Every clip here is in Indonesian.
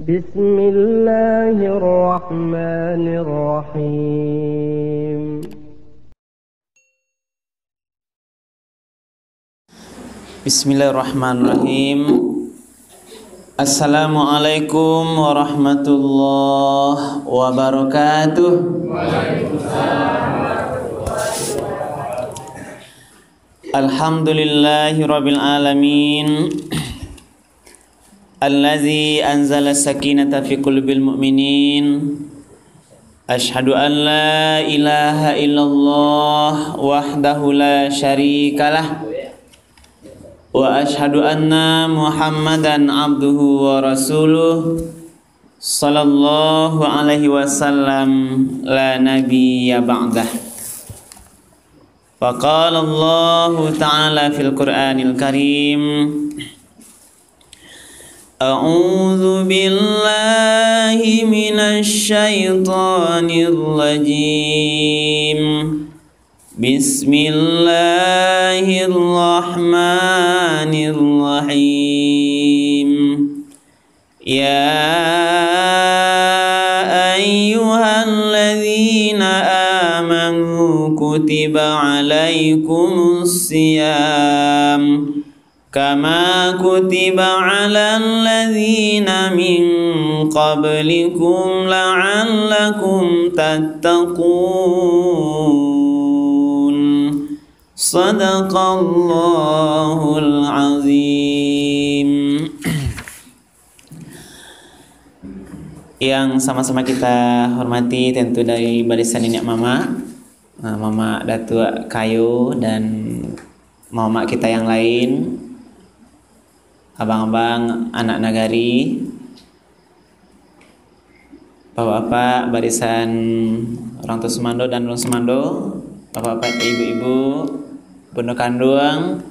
بسم الله الرحمن الرحيم بسم الله الرحمن الرحيم. Assalamualaikum warahmatullahi wabarakatuh. Alhamdulillahi rabbil alamin. Allazi anzala sakinata fi qulubil mu'minin. Ashhadu an la ilaha illallah wahdahu la syarikalah. Wa ashhadu anna Muhammadan abduhu wa rasuluh sallallahu alaihi wasallam la nabiyya ba'dah. Faqala Allah ta'ala fil Qur'anil Karim. A'udzu billahi minasy syaithanir rajim. Bismillahirrahmanirrahim. Ya ayyuhalladzina amanu kutiba alaikumus siyam kama kutiba alal ladzina min qablikum la'allakum tattaqun. Sadaqallahul azim. Yang sama-sama kita hormati tentu dari barisan nenek mama, mama Datuk Kayu dan mama kita yang lain, abang-abang anak nagari, bapak-bapak barisan orang tua Semando dan non Semando, bapak-bapak ibu-ibu, bunda kandung,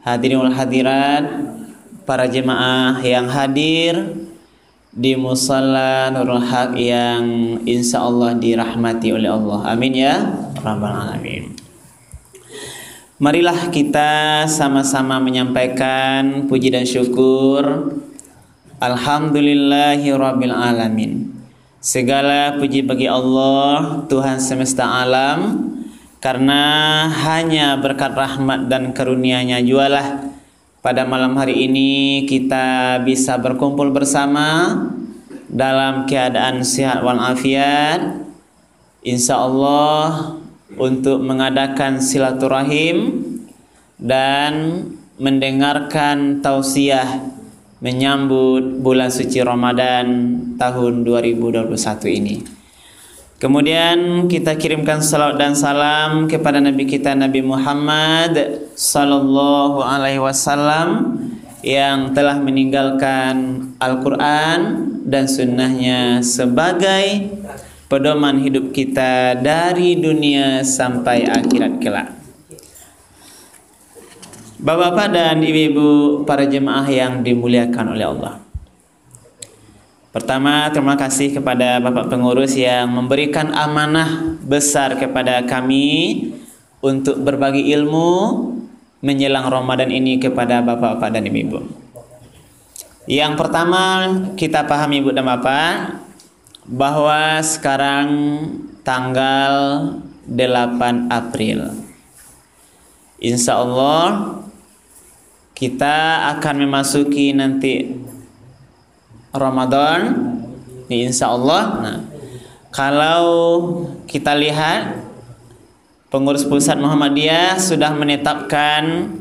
hadirin wal hadirat, para jemaah yang hadir di musalla Nurul Haq yang insya Allah dirahmati oleh Allah. Amin ya rabbal alamin. Marilah kita sama-sama menyampaikan puji dan syukur. Alhamdulillahi rabbil alamin. Segala puji bagi Allah, Tuhan semesta alam, karena hanya berkat rahmat dan karunia-Nya jualah pada malam hari ini kita bisa berkumpul bersama dalam keadaan sehat walafiat, insya Allah, untuk mengadakan silaturahim dan mendengarkan tausiah menyambut bulan suci Ramadan tahun 2021 ini. Kemudian kita kirimkan salawat dan salam kepada Nabi kita Nabi Muhammad sallallahu alaihi wasallam yang telah meninggalkan Al-Quran dan sunnahnya sebagai pedoman hidup kita dari dunia sampai akhirat kelak. Bapak-bapak dan ibu-ibu para jemaah yang dimuliakan oleh Allah. Pertama, terima kasih kepada Bapak Pengurus yang memberikan amanah besar kepada kami untuk berbagi ilmu menjelang Ramadan ini kepada Bapak-bapak dan ibu-ibu. Yang pertama, kita pahami Ibu dan Bapak bahwa sekarang tanggal 8 April. Insya Allah kita akan memasuki nanti Ramadan, insya Allah. Nah, kalau kita lihat pengurus pusat Muhammadiyah sudah menetapkan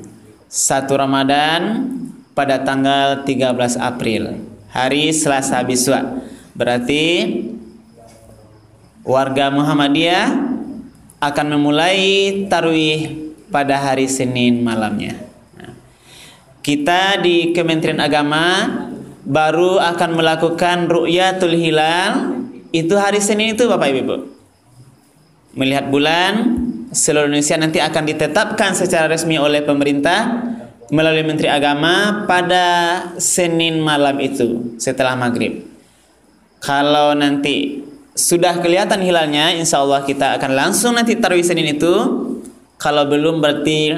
1 Ramadan pada tanggal 13 April, hari Selasa besok. Berarti warga Muhammadiyah akan memulai tarawih pada hari Senin malamnya. Nah, kita di Kementerian Agama baru akan melakukan ru'yatul hilal itu hari Senin itu Bapak Ibu. Melihat bulan seluruh Indonesia nanti akan ditetapkan secara resmi oleh pemerintah melalui Menteri Agama pada Senin malam itu setelah maghrib. Kalau nanti sudah kelihatan hilalnya, insya Allah kita akan langsung nanti tarawih Senin itu. Kalau belum berarti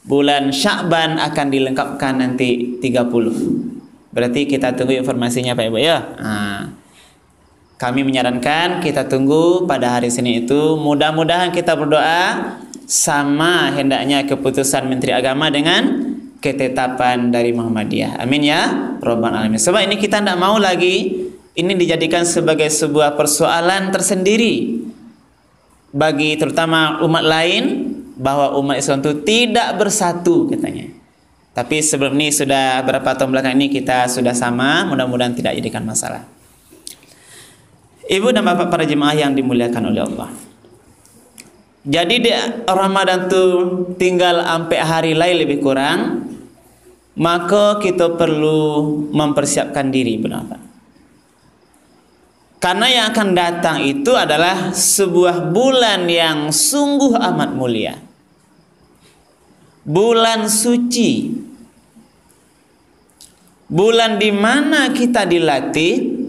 bulan Sya'ban akan dilengkapkan nanti 30. Berarti kita tunggu informasinya Pak Ibu ya. Kami menyarankan kita tunggu pada hari Senin itu. Mudah-mudahan kita berdoa sama hendaknya keputusan Menteri Agama dengan ketetapan dari Muhammadiyah. Amin ya Rabbal Alamin. Sebab ini kita tidak mau lagi ini dijadikan sebagai sebuah persoalan tersendiri bagi terutama umat lain, bahwa umat Islam itu tidak bersatu katanya. Tapi sebelum ini sudah berapa tahun belakang ini kita sudah sama, mudah-mudahan tidak jadikan masalah. Ibu dan bapak para jemaah yang dimuliakan oleh Allah. Jadi di Ramadan itu tinggal sampai hari lain lebih kurang, maka kita perlu mempersiapkan diri benar. Karena yang akan datang itu adalah sebuah bulan yang sungguh amat mulia. Bulan suci. Bulan di mana kita dilatih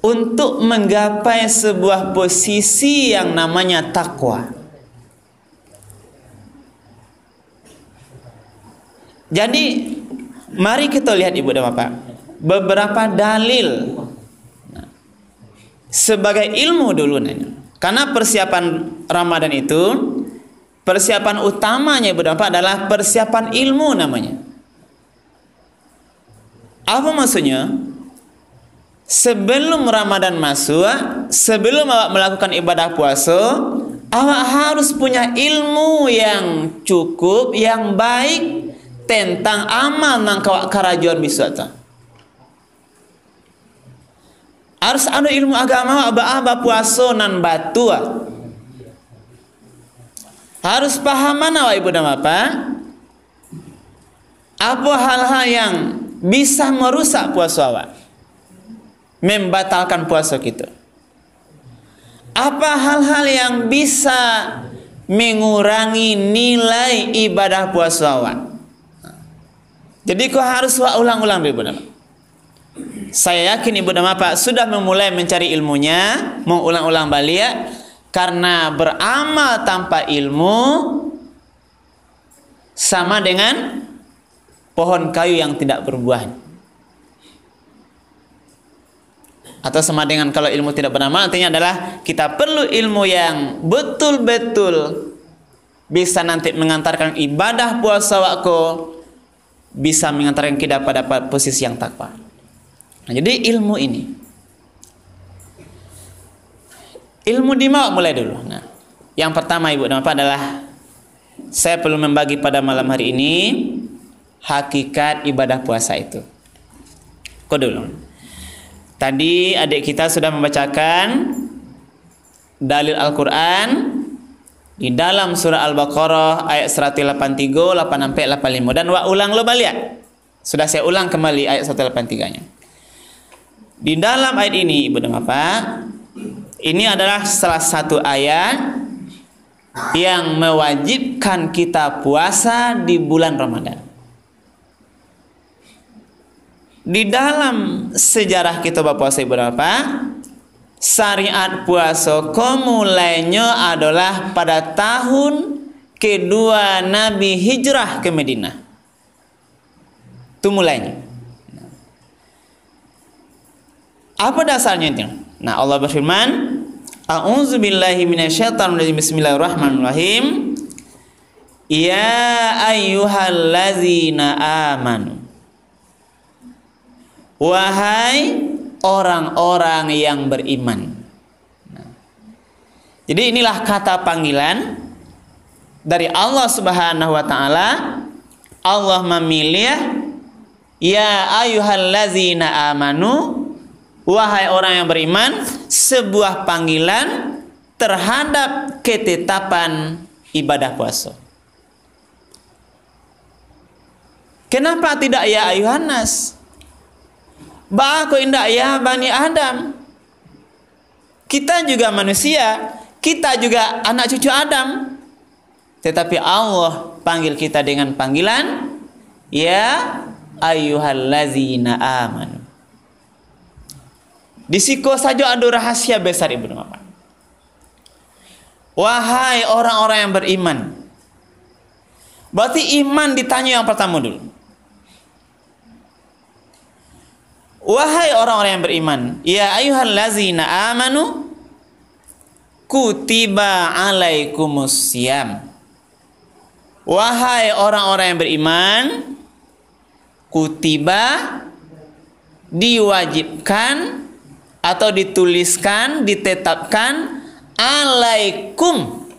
untuk menggapai sebuah posisi yang namanya takwa. Jadi mari kita lihat Ibu dan Bapak beberapa dalil sebagai ilmu dulu nanya. Karena persiapan Ramadan itu persiapan utamanya Ibu dan Bapak adalah persiapan ilmu namanya. Apa maksudnya? Sebelum Ramadan masuk, sebelum awak melakukan ibadah puasa, awak harus punya ilmu yang cukup, yang baik tentang amal nang kawak karajuan bisata. Harus ada ilmu agama aba puasa nan batu. Harus paham mana Ibu dan Bapak? Apa hal-hal yang bisa merusak puasa awak? Membatalkan puasa kita. Apa hal-hal yang bisa mengurangi nilai ibadah puasa awak? Jadi kau harus ulang-ulang Ibu dan Bapak. Saya yakin Ibu dan Bapak sudah memulai mencari ilmunya, mengulang-ulang balik, karena beramal tanpa ilmu sama dengan pohon kayu yang tidak berbuah. Atau sama dengan kalau ilmu tidak beramal, artinya adalah kita perlu ilmu yang betul-betul bisa nanti mengantarkan ibadah puasa waktu, bisa mengantarkan kita pada posisi yang takwa. Nah, jadi ilmu ini, ilmu dimau mulai dulu. Nah, yang pertama Ibu dan Bapak adalah saya perlu membagi pada malam hari ini hakikat ibadah puasa itu. Kau dulu. Tadi adik kita sudah membacakan dalil Al-Quran di dalam surah Al-Baqarah ayat 183, 86, 85 dan ulang lo balik. Sudah saya ulang kembali ayat 183-nya. Di dalam ayat ini Ibu dan Bapak, ini adalah salah satu ayat yang mewajibkan kita puasa di bulan Ramadan. Di dalam sejarah kita berpuasa Ibu dan Bapak, syariat puasa mulainya adalah pada tahun kedua Nabi hijrah ke Madinah. Itu mulainya. Apa dasarnya itu? Nah, Allah berfirman, A'udzubillahi minasyaitonir rajim. Bismillahirrahmanirrahim. Ya ayyuhallazina amanu. Wahai orang-orang yang beriman. Nah, jadi inilah kata panggilan dari Allah Subhanahu wa taala. Allah memilih ya ayyuhallazina amanu, wahai orang yang beriman, sebuah panggilan terhadap ketetapan ibadah puasa. Kenapa tidak ya ayuhan nas? Bako indah ya Bani Adam. Kita juga manusia, kita juga anak cucu Adam. Tetapi Allah panggil kita dengan panggilan ya ayyuhallazina amanu. Di siku saja ada rahasia besar Ibu dan Bapak. Wahai orang-orang yang beriman. Berarti iman ditanya yang pertama dulu. Wahai orang-orang yang beriman, ya ayyuhallazina amanu kutiba alaikumusiyam. Wahai orang-orang yang beriman, kutiba diwajibkan atau dituliskan, ditetapkan alaikum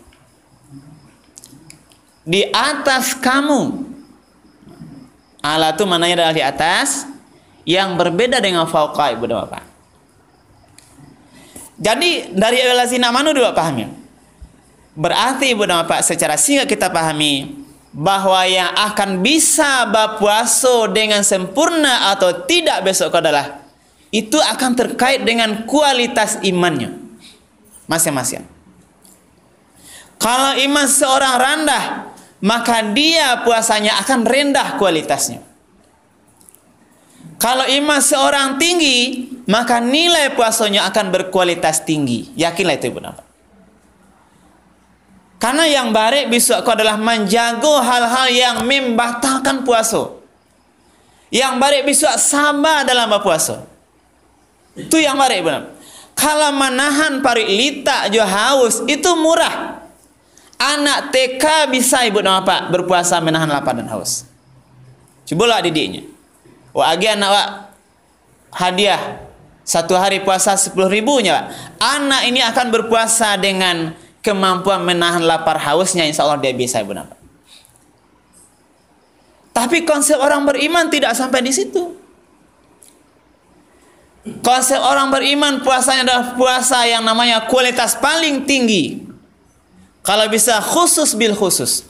di atas kamu. Ala itu maknanya adalah di atas, yang berbeda dengan fauqa, Ibu dan Bapak. Jadi dari allazina amanu dulu pahami. Berarti Ibu dan Bapak secara singkat kita pahami bahwa yang akan bisa berpuasa dengan sempurna atau tidak besok adalah itu akan terkait dengan kualitas imannya masing-masing. Kalau iman seorang rendah, maka dia puasanya akan rendah kualitasnya. Kalau iman seorang tinggi, maka nilai puasanya akan berkualitas tinggi. Yakinlah itu Ibu Bapak. Karena yang baik besok adalah menjaga hal-hal yang membatalkan puasa. Yang baik besok sabar dalam berpuasa. Itu yang baik Ibu Bapak. Kalau menahan parit lita jo haus itu murah. Anak TK bisa Ibu Bapak berpuasa menahan lapar dan haus. Cobalah didiknya. Wah, agi anak wak hadiah 1 hari puasa 10.000 nya, Pak. Anak ini akan berpuasa dengan kemampuan menahan lapar hausnya, insya Allah dia bisa Ibu Bapak. Tapi konsep orang beriman tidak sampai di situ. Konsep orang beriman puasanya adalah puasa yang namanya kualitas paling tinggi. Kalau bisa khusus bil khusus,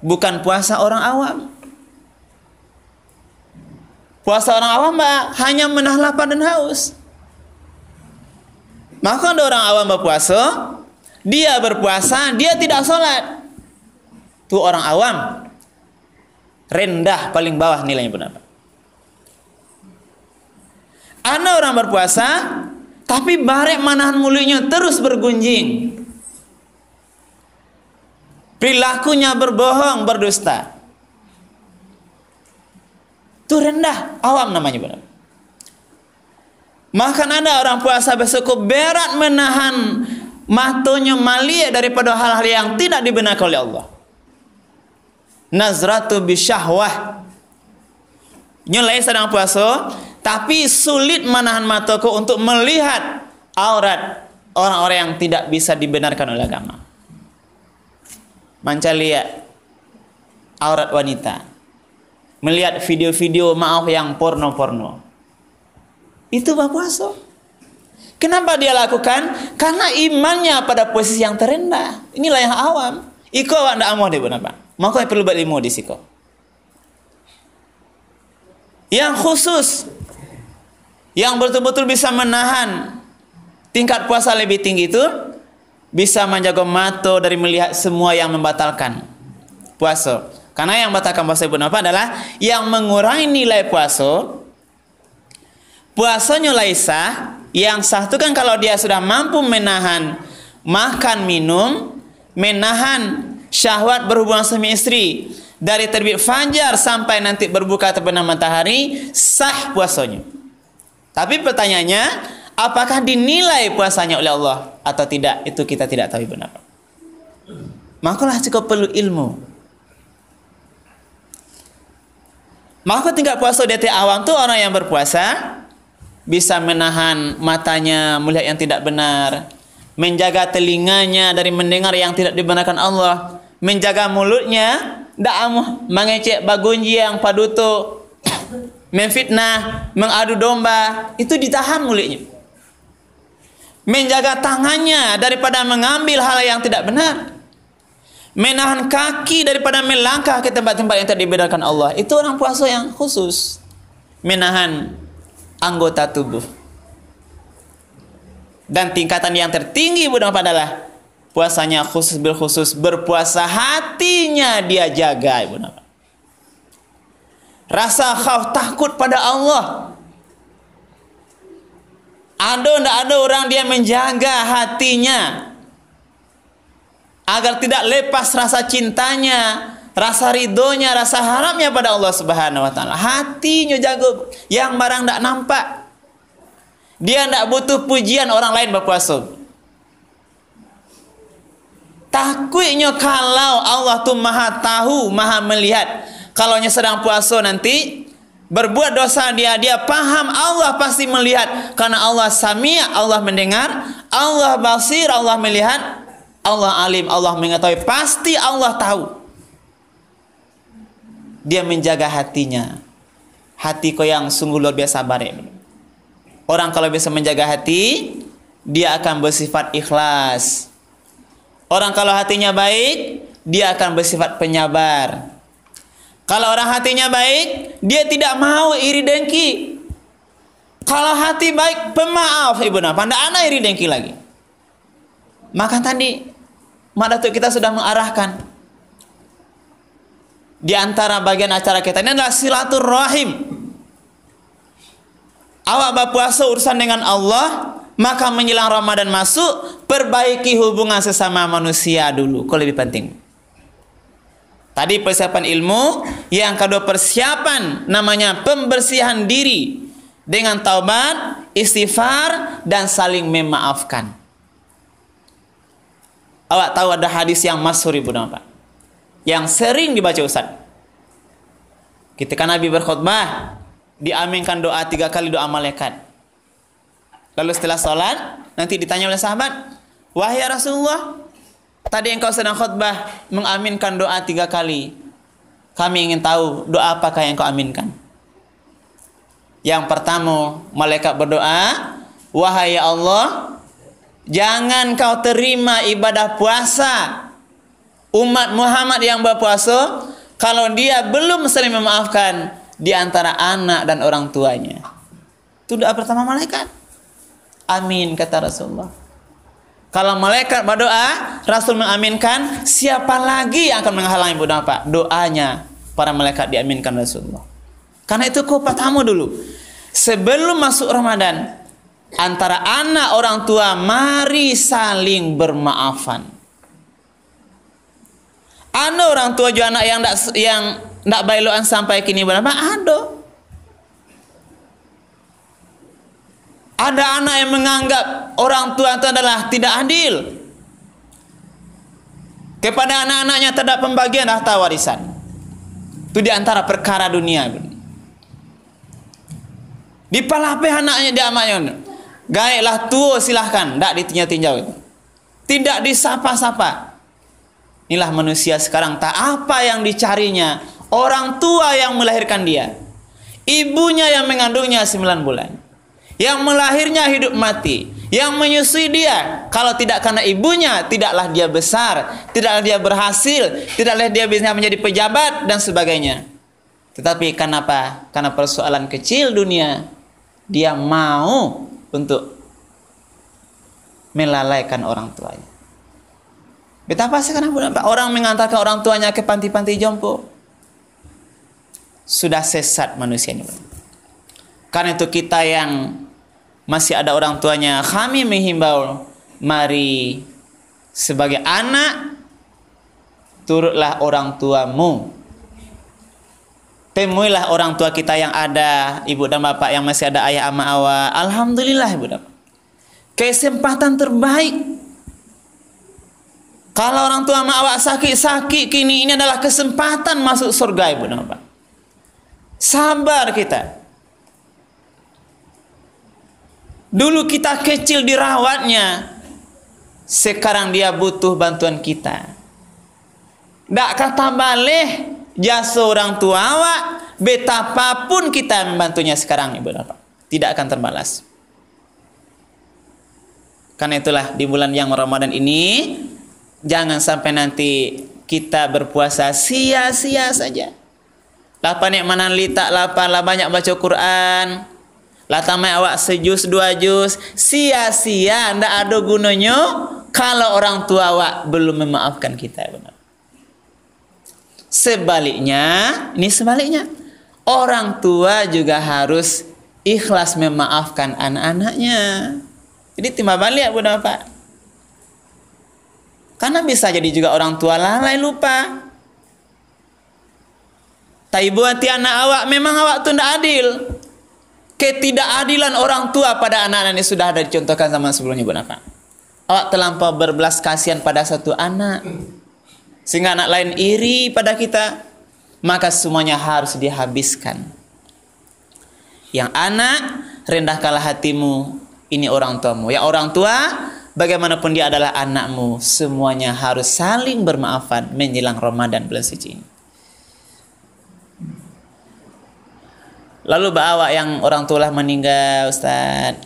bukan puasa orang awam. Puasa orang awam hanya menahan lapar dan haus. Maka ada orang awam berpuasa, dia berpuasa, dia tidak sholat. Itu orang awam. Rendah, paling bawah nilainya benar. Ada orang berpuasa, tapi barek menahan mulutnya terus bergunjing. Perilakunya berbohong, berdusta. Itu rendah, awam namanya benar. Makan ada orang puasa besok berat menahan matanya malia daripada hal-hal yang tidak dibenarkan oleh Allah. Nazratu bisyahwah. Nyelai sedang puasa, tapi sulit menahan mataku untuk melihat aurat orang-orang yang tidak bisa dibenarkan oleh agama. Manca lihat aurat wanita. Melihat video-video maaf yang porno-porno. Itu berpuasa. Kenapa dia lakukan? Karena imannya pada posisi yang terendah. Inilah yang awam. Iko awak ndak amoh deh Pak. Maka perlu berilmu di siko. Yang khusus, yang betul-betul bisa menahan tingkat puasa lebih tinggi itu, bisa menjaga mata dari melihat semua yang membatalkan puasa. Karena yang membatalkan puasa Ibu Bapak adalah yang mengurangi nilai puasa. Puasanya laisa, yang sah itu kan kalau dia sudah mampu menahan makan minum, menahan syahwat berhubungan suami istri dari terbit fajar sampai nanti berbuka terbenam matahari, sah puasanya. Tapi pertanyaannya, apakah dinilai puasanya oleh Allah atau tidak? Itu kita tidak tahu Ibu Bapak. Makalah cukup perlu ilmu. Maka tingkat puasa di awam itu orang yang berpuasa bisa menahan matanya melihat yang tidak benar, menjaga telinganya dari mendengar yang tidak dibenarkan Allah, menjaga mulutnya ndak amuh mengecek bagunji yang paduto, memfitnah, mengadu domba, itu ditahan mulutnya. Menjaga tangannya daripada mengambil hal yang tidak benar. Menahan kaki daripada melangkah ke tempat-tempat yang tidak dibenarkan Allah. Itu orang puasa yang khusus. Menahan anggota tubuh. Dan tingkatan yang tertinggi Ibu Bapak adalah puasanya khusus bil khusus, berpuasa hatinya dia jaga Ibu Bapak. Rasa khauf takut pada Allah. Tidak ada orang dia menjaga hatinya agar tidak lepas rasa cintanya, rasa ridhonya, rasa harapnya pada Allah Subhanahu wa taala. Hatinya jago, yang barang tidak nampak. Dia tidak butuh pujian orang lain berpuasa. Takutnya kalau Allah tuh maha tahu, maha melihat. Kalau sedang puasa nanti berbuat dosa dia paham Allah pasti melihat. Karena Allah sami', Allah mendengar, Allah basir, Allah melihat, Allah alim, Allah mengetahui. Pasti Allah tahu. Dia menjaga hatinya. Hati kau yang sungguh luar biasa baik. Orang kalau bisa menjaga hati, dia akan bersifat ikhlas. Orang kalau hatinya baik, dia akan bersifat penyabar. Kalau orang hatinya baik, dia tidak mau iri dengki. Kalau hati baik, pemaaf ibu napa, tidak ada iri dengki lagi. Maka tadi Mak Datuk kita sudah mengarahkan. Di antara bagian acara kita ini adalah silaturahim. Awak berpuasa urusan dengan Allah, maka menjelang Ramadan masuk, perbaiki hubungan sesama manusia dulu. Kau lebih penting. Tadi persiapan ilmu, yang kedua persiapan namanya pembersihan diri dengan taubat, istighfar dan saling memaafkan. Awak tahu ada hadis yang masyhur ibu napa? Yang sering dibaca Ustaz. Ketika Nabi berkhutbah, diaminkan doa 3 kali doa malaikat. Lalu setelah sholat, nanti ditanya oleh sahabat, wahai Rasulullah, tadi engkau sedang khutbah mengaminkan doa 3 kali. Kami ingin tahu doa apakah yang engkau aminkan. Yang pertama, malaikat berdoa, wahai ya Allah, jangan kau terima ibadah puasa umat Muhammad yang berpuasa kalau dia belum saling memaafkan di antara anak dan orang tuanya. Itu doa pertama malaikat. Amin kata Rasulullah. Kalau malaikat berdoa, Rasul mengaminkan, siapa lagi yang akan menghalangi doanya para malaikat diaminkan Rasulullah. Karena itu kau pertama dulu. Sebelum masuk Ramadan, antara anak orang tua mari saling bermaafan. Ada orang tua juga anak yang tidak bailoan sampai kini berapa? Ada anak yang menganggap orang tua itu adalah tidak adil. Kepada anak-anaknya terhadap pembagian harta warisan. Itu di antara perkara dunia. Dipalape anaknya diamankan. Gaiklah tua silahkan, tidak ditinjau-tinjau. Tidak disapa-sapa. Inilah manusia sekarang, tak apa yang dicarinya. Orang tua yang melahirkan dia. Ibunya yang mengandungnya 9 bulan. Yang melahirnya hidup mati. Yang menyusui dia. Kalau tidak karena ibunya, tidaklah dia besar. Tidaklah dia berhasil. Tidaklah dia bisa menjadi pejabat dan sebagainya. Tetapi kenapa? Karena persoalan kecil dunia. Dia mau untuk melalaikan orang tuanya. Betapa sekarang orang mengantarkan orang tuanya ke panti-panti jompo. Sudah sesat manusia ini. Karena itu kita yang masih ada orang tuanya, kami menghimbau, mari sebagai anak turutlah orang tuamu. Temuilah orang tua kita yang ada, ibu dan bapak yang masih ada ayah ama awak. Alhamdulillah ibu dan bapak. Kesempatan terbaik. Kalau orang tua ama awak sakit-sakit kini, ini adalah kesempatan masuk surga ibu dan bapak. Sabar kita. Dulu kita kecil dirawatnya, sekarang dia butuh bantuan kita. Tak kata balik jasa orang tua awak, betapapun kita membantunya sekarang ibu bapak, tidak akan terbalas. Karena itulah di bulan yang Ramadan ini, jangan sampai nanti kita berpuasa sia-sia saja. Lapan nikmanan litak lapan lah banyak baca Quran. Lah tamai awak sejus 2 juz, sia-sia, ndak ada gunanya kalau orang tua awak belum memaafkan kita benar. Sebaliknya, ini sebaliknya. Orang tua juga harus ikhlas memaafkan anak-anaknya. Jadi timbal balik Bu Bapak. Karena bisa jadi juga orang tua lalai lupa. Tai buat anak awak memang awak tu ndak adil. ketidakadilan orang tua pada anak-anak ini sudah ada dicontohkan zaman sebelumnya, Bapak. Awak terlampau berbelas kasihan pada satu anak, sehingga anak lain iri pada kita, maka semuanya harus dihabiskan. Yang anak, rendahkanlah hatimu, ini orang tuamu. Yang orang tua, bagaimanapun dia adalah anakmu, semuanya harus saling bermaafan menjelang Ramadan bulan suci ini. Lalu bawa yang orang tua meninggal, Ustaz,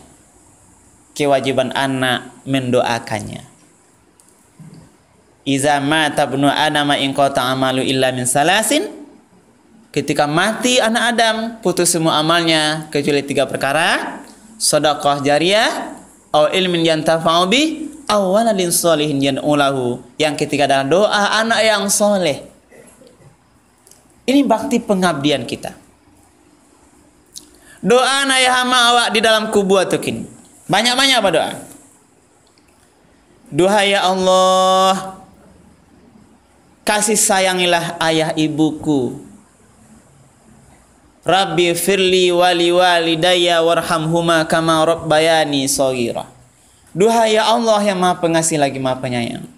kewajiban anak mendoakannya. Iza mata ibnu Adam in qata amalu illa min salasin. Ketika mati anak Adam, putus semua amalnya kecuali 3 perkara: sedekah jariyah, aw ilmin yantafa'u bi, aw waladin sholihin yan'ulahu. Yang ketiga adalah doa anak yang soleh. Ini bakti pengabdian kita. Doa ayah hama awak di dalam kubur tukin. Banyak-banyak apa doa? Doa ya Allah, kasih sayangilah ayah ibuku. Rabbi firli wali walidayya warhamhuma kama rabbayani shaghira. Doa ya Allah yang Maha Pengasih lagi Maha Penyayang.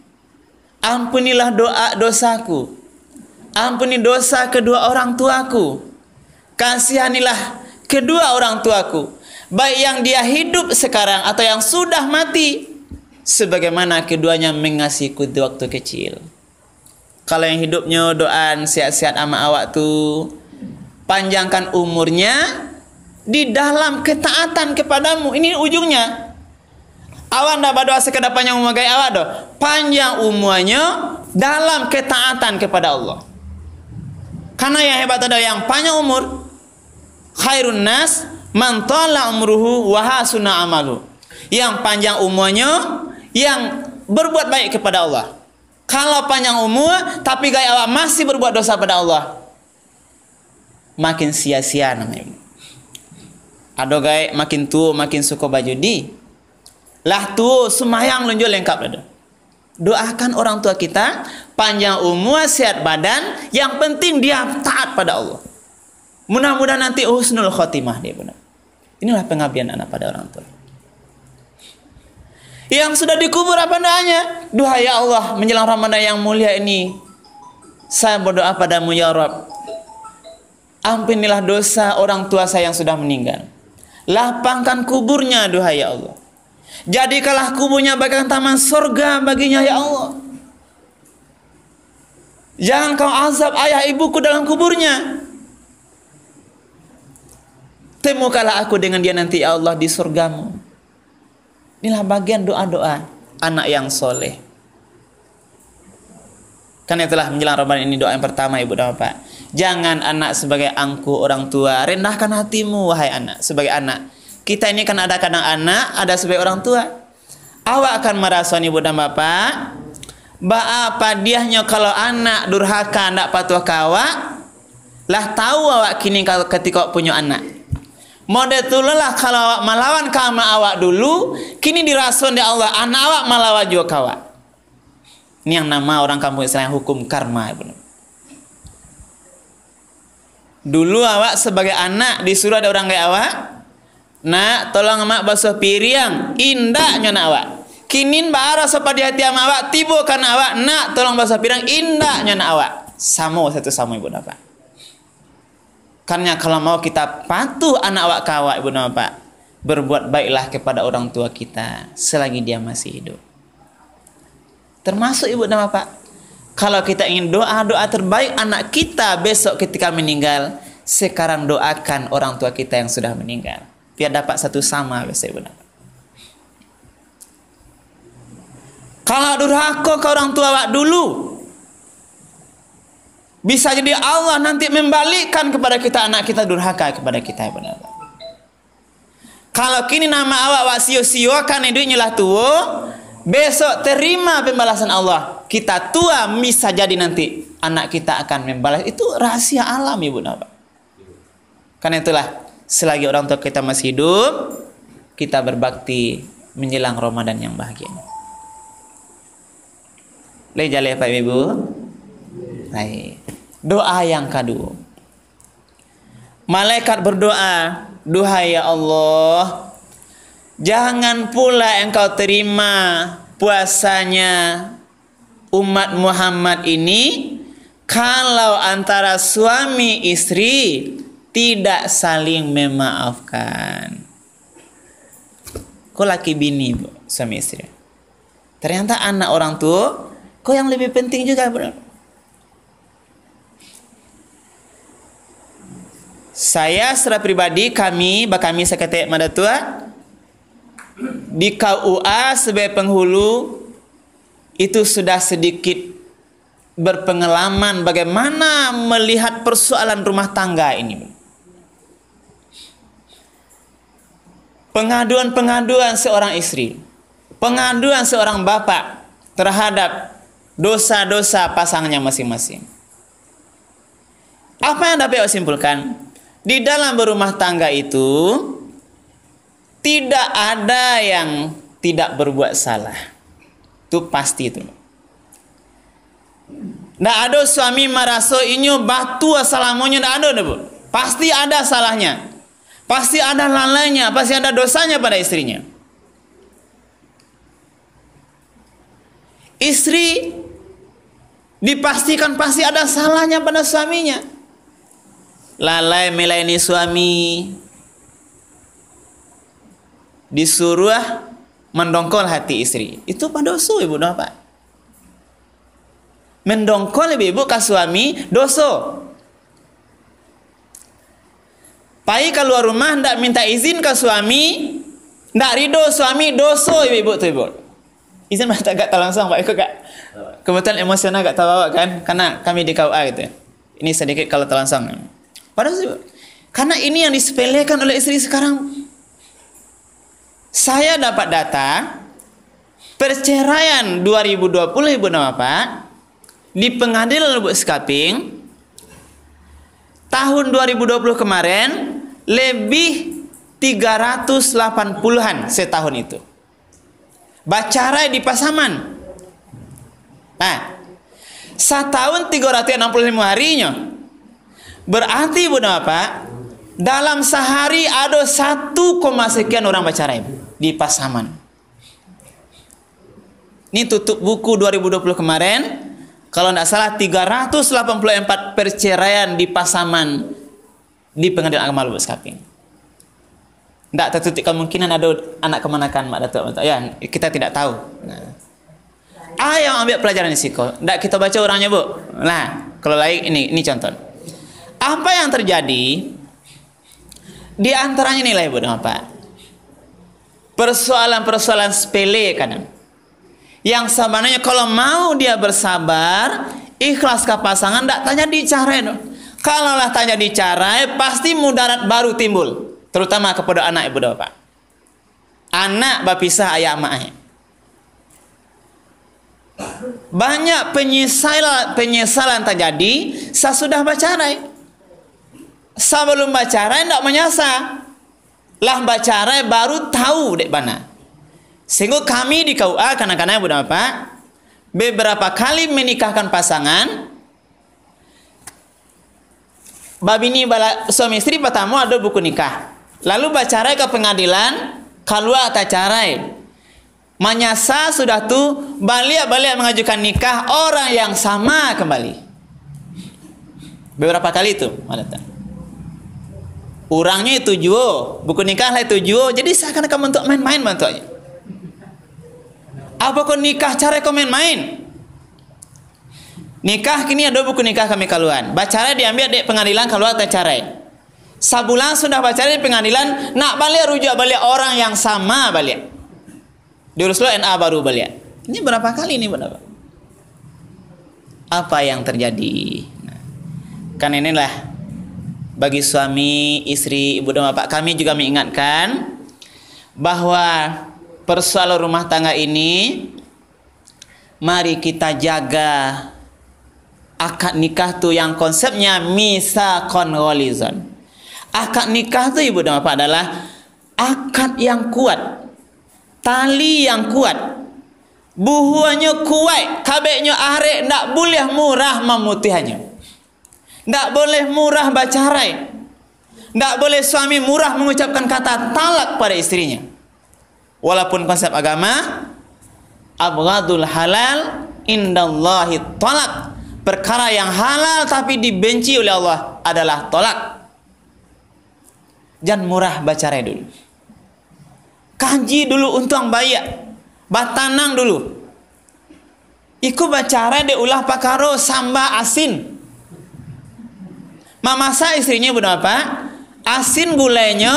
Ampunilah dosaku. Ampuni dosa kedua orang tuaku. Kasihanilah kedua orang tuaku, baik yang dia hidup sekarang atau yang sudah mati, sebagaimana keduanya mengasihiku di waktu kecil. Kalau yang hidupnya doaan sehat-sehat ama awak tu, panjangkan umurnya di dalam ketaatan kepadamu. Ini ujungnya. Awak ndak berdoa sekedar panjang umur gaya awak doh. Panjang umurnya dalam ketaatan kepada Allah. Karena yang hebat adalah yang panjang umur. Khairun nas man tala umruhu wa hasuna amalu. Yang panjang umurnya yang berbuat baik kepada Allah. Kalau panjang umur tapi gaya awak masih berbuat dosa pada Allah, makin sia-sia namanya. Ada gaya makin tua makin suka baju di. Lah tua semayang lunjul lengkap dah. Doakan orang tua kita panjang umur, sehat badan, yang penting dia taat pada Allah. Mudah-mudahan nanti husnul khotimah dia benar. Inilah pengabdian anak pada orang tua. Yang sudah dikubur apa doanya? Doa ya Allah menjelang Ramadan yang mulia ini, saya berdoa padamu ya Rabb, ampunilah dosa orang tua saya yang sudah meninggal. Lapangkan kuburnya, doa ya Allah. Jadikanlah kuburnya bagaikan taman surga baginya ya Allah. Jangan kau azab ayah ibuku dalam kuburnya. Temukanlah aku dengan dia nanti ya Allah di surgamu. Inilah bagian doa-doa anak yang soleh. Karena itulah menjelang Ramadan ini doa yang pertama ibu dan bapak. Jangan anak sebagai angkuh orang tua. Rendahkan hatimu wahai anak. Sebagai anak. Kita ini kan ada kadang anak, ada sebagai orang tua. Awak akan merasa ibu dan bapak, apa diahnya kalau anak durhaka ndak patuh kawa, lah tahu awak kini kalau ketika punya anak. Model itulah kalau awak melawan kama awak dulu, kini dirason di Allah anak awak melawan juga kawa. Ini yang nama orang kampung Islam hukum karma. Dulu awak sebagai anak disuruh ada orang kayak awak, nak tolong mak basuh piring, indahnya nak awak. Kinin bara sopa di hati ama awak, tibo kan awak, nak tolong basuh piring, indahnya nak awak. Sama satu sama ibu dan bapak. Karena kalau mau kita patuh anak awak kawa ibu dan bapak, berbuat baiklah kepada orang tua kita selagi dia masih hidup. Termasuk ibu dan bapak, kalau kita ingin doa-doa terbaik anak kita besok ketika meninggal, sekarang doakan orang tua kita yang sudah meninggal, biar dapat satu sama besok ibu dan bapak. Kalau durhaka ke orang tua awak dulu, bisa jadi Allah nanti membalikkan kepada kita anak kita durhaka kepada kita ibu dan bapak. Kalau kini nama awak sio-sio kan duitnya lah tua, besok terima pembalasan Allah. Kita tua bisa jadi nanti anak kita akan membalas. Itu rahasia alam ibu dan bapak. Karena itulah selagi orang tua kita masih hidup, kita berbakti menjelang Ramadan yang bahagia. Lejale Pak Ibu. Baik. Doa yang kedua. Malaikat berdoa, duhai ya Allah, jangan pula engkau terima puasanya umat Muhammad ini kalau antara suami istri tidak saling memaafkan. Kok laki bini, Bu, suami istri. Ternyata anak orang tua, kok yang lebih penting juga, Bu. Saya secara pribadi, kami seketek Madatua di KUA sebagai penghulu itu sudah sedikit berpengalaman bagaimana melihat persoalan rumah tangga ini. Pengaduan seorang istri, pengaduan seorang bapak terhadap dosa-dosa pasangannya masing-masing. Apa yang dapat saya simpulkan? Di dalam berumah tangga itu tidak ada yang tidak berbuat salah. Itu pasti itu. Nggak ada suami merasa inyo batu assalamunya, nggak ada, Bu. Pasti ada salahnya. Pasti ada lalainya, pasti ada dosanya pada istrinya. Istri dipastikan pasti ada salahnya pada suaminya. Lalai melayani suami, disuruh mendongkol hati istri. Itu pada dosa, Ibu Bapak. Mendongkol ibu ke suami dosa. Pai keluar rumah ndak minta izin ke suami, ndak ridho suami, dosa ibu tuh, Ibu. Izin mah tak langsung Pak, ikut Kak. Kebetulan emosional gak tahu kan, karena kami di KUA gitu. Ini sedikit kalau terlangsung. Padahal karena ini yang disepelekan oleh istri sekarang. Saya dapat data perceraian 2020, Ibu Bapak, di pengadilan Lubuk Sekaping tahun 2020 kemarin lebih 380-an setahun itu. Bacarai di Pasaman. Nah, setahun 365 harinya. Berarti Ibu Bapak, dalam sehari ada 1, sekian orang bacarai di Pasaman. Ini tutup buku 2020 kemarin. Kalau tidak salah 384 perceraian di Pasaman di Pengadilan Agama Lubuk Sekaping. Tidak tertutup kemungkinan ada anak kemanakan Mak Datuk. Ya, kita tidak tahu. Nah. Yang ambil pelajaran risiko. Tidak kita baca orangnya, Bu. Nah, kalau lain ini contoh. Apa yang terjadi di antaranya nilai, Bu Bapak. Persoalan-persoalan sepele kadang. Yang sebenarnya kalau mau dia bersabar, ikhlas ke pasangan, tidak tanya dicarai. Kalau lah tanya dicarai, pasti mudarat baru timbul. Terutama kepada anak, Ibu Bapak. Anak berpisah ayah emaknya. Banyak penyesalan terjadi sesudah bercerai. Sebelum bercerai tidak menyesal. Lah bercerai baru tahu dek mana. Sehingga kami di KUA kadang-kadang Ibu Bapak beberapa kali menikahkan pasangan. Babini suami istri pertama ada buku nikah. Lalu bercerai ke pengadilan, keluar tak cerai. Menyasa sudah tu balik mengajukan nikah orang yang sama kembali. Beberapa kali itu, orangnya itu juo, buku nikah lah itu juo. Jadi seakan-akan bentuk main-main bentuknya. Apa kau nikah cara kau main-main? Nikah kini ada buku nikah kami kaluan. Bacarai diambil di pengadilan keluar tak cerai. Sebulan sudah bacarai di pengadilan, nak balik rujuk balik orang yang sama balik. Diurus lo NA baru balik. Ini berapa kali ini berapa? Apa yang terjadi? Nah, kan inilah bagi suami, istri, ibu dan bapak, kami juga mengingatkan bahwa persoalan rumah tangga ini mari kita jaga akad nikah tuh yang konsepnya misaqon gholizon. Akad nikah tuh Ibu dan Bapak adalah akad yang kuat, tali yang kuat, buhuannya kuat, kabeknya arek, ndak boleh murah memutihannya, ndak boleh murah bacarai, Tidak boleh suami murah mengucapkan kata talak pada istrinya. Walaupun konsep agama, abghadul halal indallahi talak. Perkara yang halal tapi dibenci oleh Allah adalah tolak. Jangan murah bacarai dulu. Kaji dulu untung bayar. Batanang dulu. Iku bacarai de ulah pakaro samba asin. Mamasa istrinya buat apa? Asin gulainya,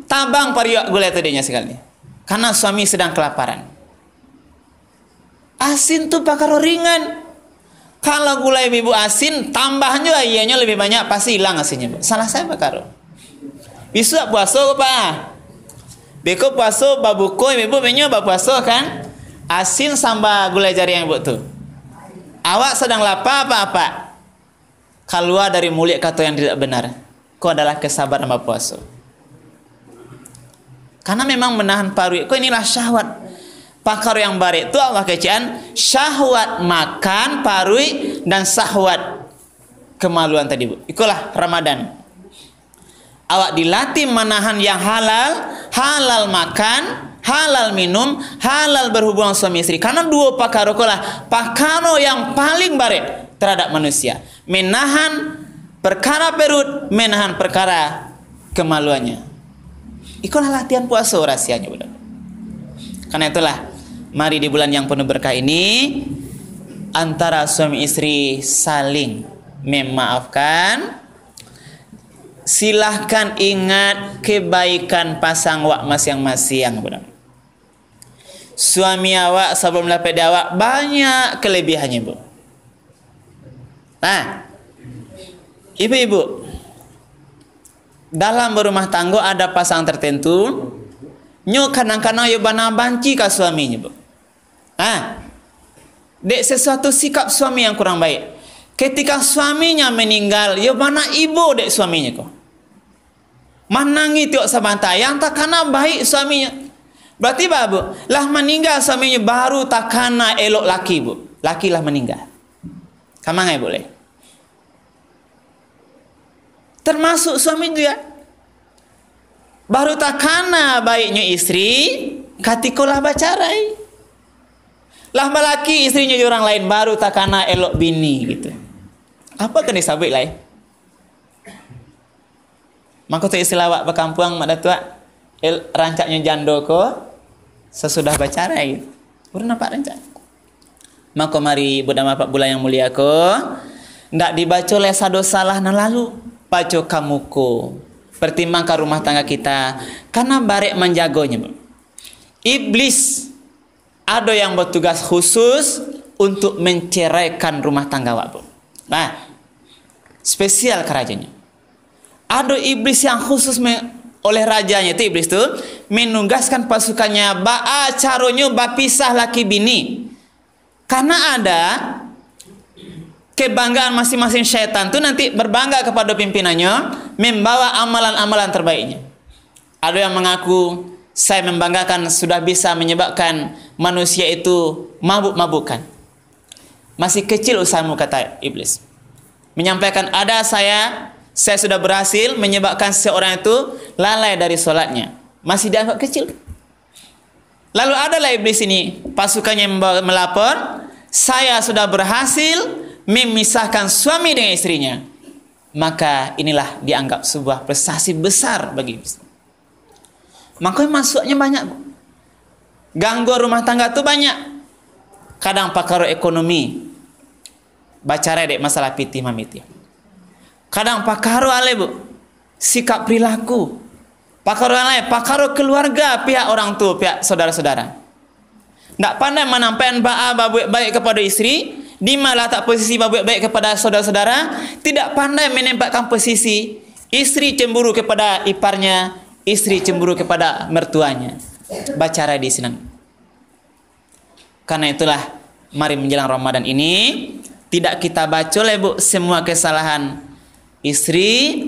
tabang pariak gulai tadinya sekali. Karena suami sedang kelaparan. Asin tuh pakaro ringan. Kalau gulai ibu asin, tambahnya ianya lebih banyak, pasti hilang asinnya. Salah saya pakaro. Bisa puasa apa? Beko puasa babuko ibu menyo puasa kan? Asin samba gulai jari yang ibu tuh. Awak sedang lapar apa? Keluar dari mulut kata yang tidak benar. Kau adalah kesabaran sama puasa. Karena memang menahan paru. Kau inilah syahwat. Pakar yang baik itu Allah kecian syahwat makan, parui dan syahwat kemaluan tadi bu. Itulah Ramadan. Awak dilatih menahan yang halal, halal makan, halal minum, halal berhubungan suami istri. Karena dua pakar itulah pakar yang paling baik terhadap manusia. Menahan perkara perut, menahan perkara kemaluannya. Itulah latihan puasa rahasianya budak. Karena itulah mari di bulan yang penuh berkah ini antara suami istri saling memaafkan. Silahkan ingat kebaikan pasang awak masing-masing budak. Suami awak sebelum lapar awak banyak kelebihannya bu. Nah, ibu-ibu, dalam berumah tangga ada pasang tertentu, nyo kadang-kadang yo bana banci ke suaminya, bu. Ah, dek sesuatu sikap suami yang kurang baik. Ketika suaminya meninggal, yo bana ibu dek suaminya kok. Manangi tiok sabanta yang tak kana baik suaminya. Berarti bu, lah meninggal suaminya baru tak kana elok laki bu. Laki lah meninggal. Kamangai boleh. Termasuk suami juga. Baru tak kana baiknya istri, katikolah bacarai. Lah malaki istrinya orang lain baru tak kana elok bini gitu. Apa kena sabit lah? Maka tu istilah awak berkampuang mak datuk rancaknya jando ko sesudah bacarai. Baru nampak rancak. Maka mari budama pak bulan yang mulia ko ndak dibaca lesa dosa lah na lalu. Baca kamuko. Pertimbangkan rumah tangga kita karena barek menjaganya. Iblis ada yang bertugas khusus untuk menceraikan rumah tangga awak. Nah, spesial kerajanya. Ada iblis yang khusus oleh rajanya itu iblis tu menugaskan pasukannya ba'a caronyo bapisah laki bini. Karena ada kebanggaan masing-masing syaitan tu nanti berbangga kepada pimpinannya membawa amalan-amalan terbaiknya. Ada yang mengaku saya membanggakan sudah bisa menyebabkan manusia itu mabuk-mabukan. Masih kecil usahamu kata iblis. Menyampaikan ada saya sudah berhasil menyebabkan seorang itu lalai dari solatnya. Masih dianggap kecil. Lalu adalah iblis ini pasukannya melapor, saya sudah berhasil memisahkan suami dengan istrinya. Maka inilah dianggap sebuah prestasi besar bagi iblis. Maka masuknya banyak. Gangguan rumah tangga itu banyak. Kadang pakar ekonomi. Bacara dek masalah pitih mamiti. Kadang pakar ale bu. Sikap perilaku. Pakar ale, pakar keluarga pihak orang tua, pihak saudara-saudara. Tak pandai menampaikan baik kepada istri, di mana letak posisi baik kepada saudara-saudara, tidak pandai menempatkan posisi istri cemburu kepada iparnya, istri cemburu kepada mertuanya. Bacara di sini. Karena itulah mari menjelang Ramadan ini tidak kita baca bu semua kesalahan istri,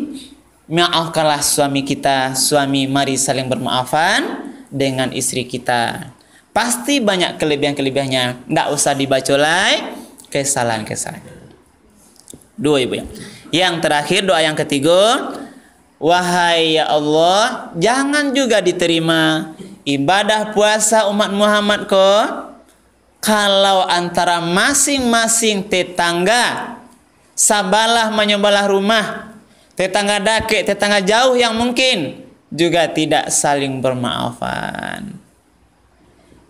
maafkanlah suami kita, suami mari saling bermaafan dengan istri kita. Pasti banyak kelebihan-kelebihannya. Tidak usah dibaca lagi kesalahan-kesalahan. Dua ibu ya. Yang terakhir doa yang ketiga, wahai ya Allah, jangan juga diterima ibadah puasa umat Muhammad kalau antara masing-masing tetangga sabalah menyebelah rumah, tetangga dake, tetangga jauh yang mungkin juga tidak saling bermaafan.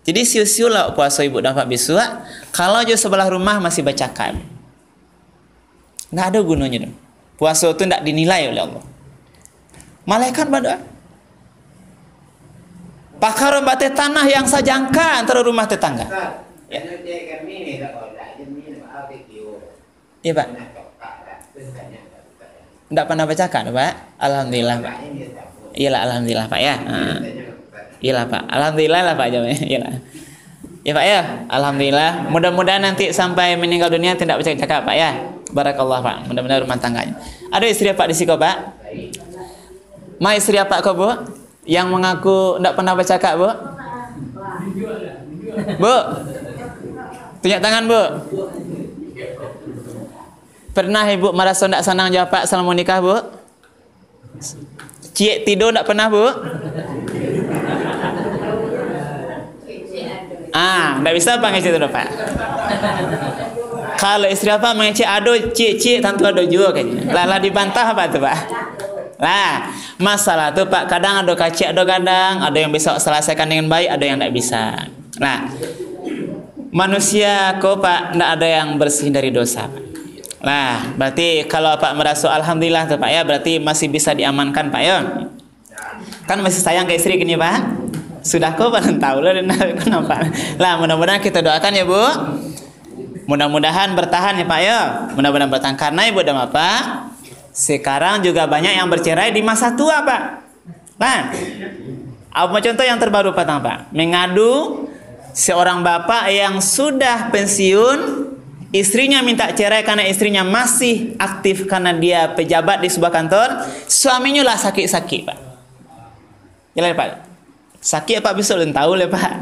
Jadi siu-siu lah puasa ibu dapat bisua kalau jauh sebelah rumah masih bacakan. Nggak ada gunanya dong. Puasa itu tidak dinilai oleh Allah. Malaikat berdoa. Pakar bate tanah yang sajangka antara rumah tetangga. Ya. Iya Pak. Tidak pernah bacakan Pak. Alhamdulillah Pak. Iyalah alhamdulillah Pak ya. Iyalah Pak. Alhamdulillah lah Pak jawabnya. Iyalah. Ya Pak ya. Alhamdulillah. Mudah-mudahan nanti sampai meninggal dunia tidak bercakap Pak ya. Barakallah Pak. Mudah-mudahan rumah tangganya. Ada istri Pak di sini Pak? Ma istri apa kok Bu? Yang mengaku tidak pernah bercakap Bu? Bu? Tunjuk tangan Bu. Pernah ibu merasa tidak senang jawab Pak selama nikah Bu? Cik tidur tidak pernah Bu? Tidak bisa panggil cik tidur Pak. Kalau istri apa mengecek ado cik tentu ado juga kayaknya. Lah dibantah apa tuh Pak? Lah masalah tuh Pak kadang ada kacik ada kadang ada yang bisa selesaikan dengan baik ada yang tidak bisa. Nah manusia kok Pak tidak ada yang bersih dari dosa Pak. Nah berarti kalau Pak merasa alhamdulillah tuh Pak ya berarti masih bisa diamankan Pak ya. Kan masih sayang ke istri gini Pak. Sudah kok Pak tahu lah kenapa. Lah mudah-mudahan kita doakan ya Bu. Mudah-mudahan bertahan ya Pak ya. Mudah-mudahan bertahan karena ibu dan Bapak sekarang juga banyak yang bercerai di masa tua Pak. Nah, apa contoh yang terbaru Pak? Mengadu seorang bapak yang sudah pensiun, istrinya minta cerai karena istrinya masih aktif karena dia pejabat di sebuah kantor, suaminya lah sakit-sakit Pak. Jelas Pak? Sakit Pak besok dan tahu lah Pak.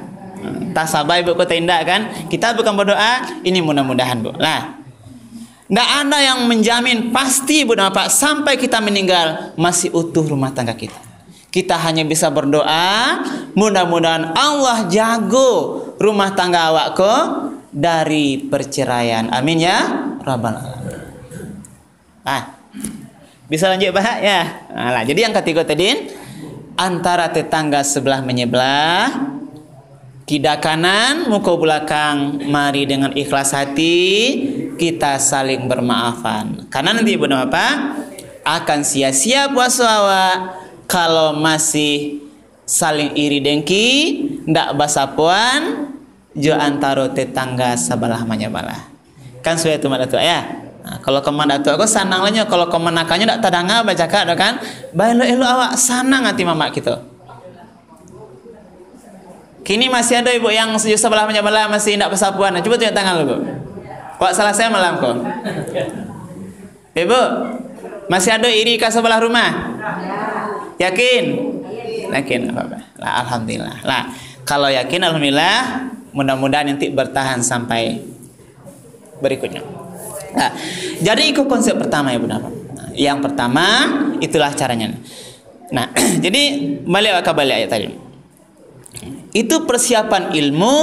Tak sabar ibu kota indah kan? Kita bukan berdoa, ini mudah-mudahan Bu. Nah, tidak ada yang menjamin pasti Bu dan Bapak sampai kita meninggal masih utuh rumah tangga kita. Kita hanya bisa berdoa, mudah-mudahan Allah jago rumah tangga awakku dari perceraian. Amin ya Rabbal alamin. Bisa lanjut Pak ya. Jadi yang ketiga tadi antara tetangga sebelah menyebelah, kidal kanan, muka belakang, mari dengan ikhlas hati kita saling bermaafan. Karena nanti ibu dan bapak akan sia-sia puasa awak kalau masih saling iri dengki, ndak basapuan, jo antara tetangga sebelah menyebelah. Kan sudah itu mak datuk ya. Nah, kalau keman datuk aku sanang lahnya, kalau keman nakanya ndak tadanga baca kan, baik elo awak sanang hati mamak kita. Kini masih ada ibu yang sebelah menyebelah masih tidak bersapuan. Coba tunjuk tangan lu Bu. Kok salah saya malam kok? Ibu, masih ada iri ke sebelah rumah? Yakin? Yakin apa-apa. Lah, alhamdulillah. Lah, kalau yakin alhamdulillah, mudah-mudahan nanti bertahan sampai berikutnya. Nah, jadi ikut konsep pertama ya Bu. Yang pertama itulah caranya. Nah, jadi balik ayat tadi. Itu persiapan ilmu,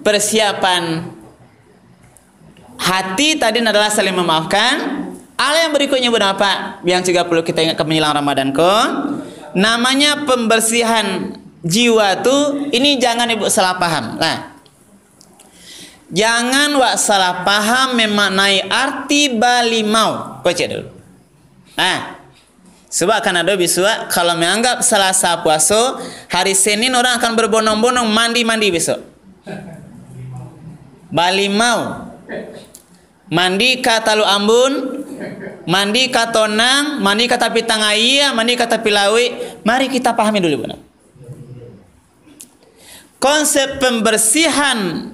persiapan hati tadi adalah saling memaafkan. Hal yang berikutnya Bapak yang juga perlu kita ingat ke menjelang Ramadan namanya pembersihan jiwa tuh ini jangan ibu salah paham. Nah, jangan salah paham memaknai arti balimau. Baca dulu. Nah, sebab akan ada bisua kalau menganggap Selasa puasa, hari Senin orang akan berbondong-bondong mandi besok. Balimau. Mandi kata lu ambun, mandi kata tonang, mandi kata pitangaya, mandi kata pilawi. Mari kita pahami dulu benar. Konsep pembersihan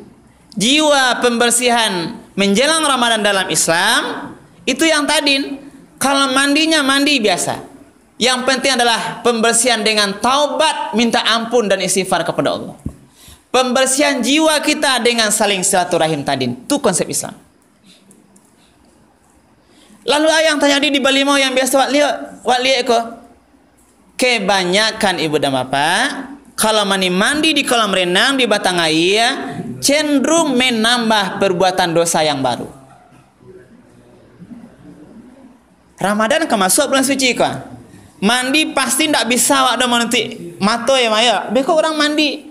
jiwa, pembersihan menjelang Ramadan dalam Islam itu yang tadi. Kalau mandinya mandi biasa. Yang penting adalah pembersihan dengan taubat, minta ampun dan istighfar kepada Allah. Pembersihan jiwa kita dengan saling silaturahim tadi. Itu konsep Islam. Lalu yang tanya di balimau yang biasa wak liat ko. kebanyakan ibu dan bapak kalau mandi di kolam renang di batang air cenderung menambah perbuatan dosa yang baru. Ramadan kan masuk bulan suci kan. Mandi pasti ndak bisa waktu menutup mata ya Maya. Beko orang mandi.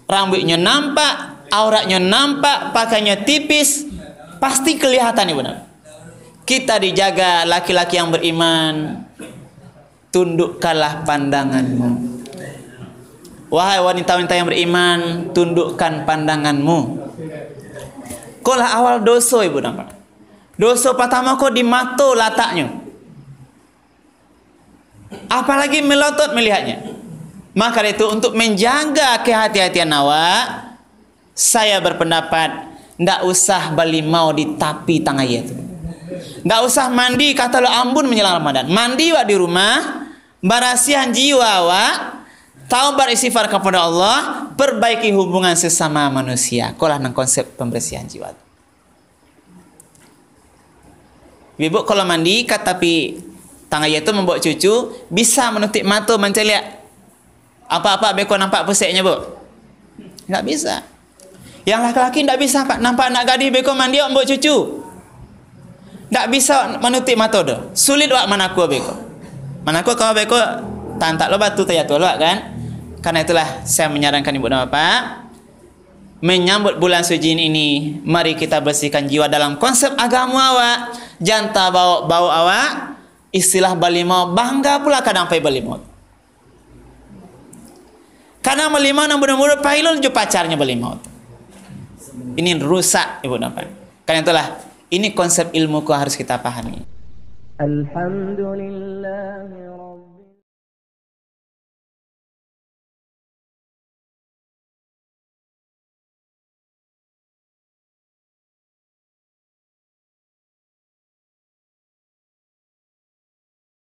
Rambutnya nampak, auratnya nampak, pakainya tipis, pasti kelihatan ibu. Kita dijaga laki-laki yang beriman. Tundukkanlah pandanganmu. Wahai wanita-wanita yang beriman, tundukkan pandanganmu. Kolah awal dosa ibu nampak. Dosa pertama kau di mata letaknya. Apalagi melotot melihatnya. Maka itu untuk menjaga kehati-hatian awak, saya berpendapat ndak usah balimau di tapi tangga itu. Ndak usah mandi kata lo ambun menjelang Ramadan. Mandi wak di rumah, barasihan jiwa awak, taubat istighfar kepada Allah, perbaiki hubungan sesama manusia. Kolah nang konsep pembersihan jiwa. Ibu kalau mandi kata tapi tangga itu membawa cucu bisa menutup mata menceliak. Apa-apa beko nampak puseknya bu? Nggak bisa. Yang laki-laki nggak bisa nampak anak gadis beko mandi membawa cucu. Nggak bisa menutup mata do. Sulit wak manaku beko. Manaku kalau beko tantak lo batu tayatu lo kan? Karena itulah saya menyarankan ibu dan bapak menyambut bulan suci ini, mari kita bersihkan jiwa dalam konsep agama awak. Janta bau awak, istilah balimau bangga pula kadang pai balimau. Karena melimau nang muda-muda pailul jo pacarnya balimau. Ini rusak ibu dan bapak. Karena itulah ini konsep ilmu harus kita pahami. Alhamdulillah.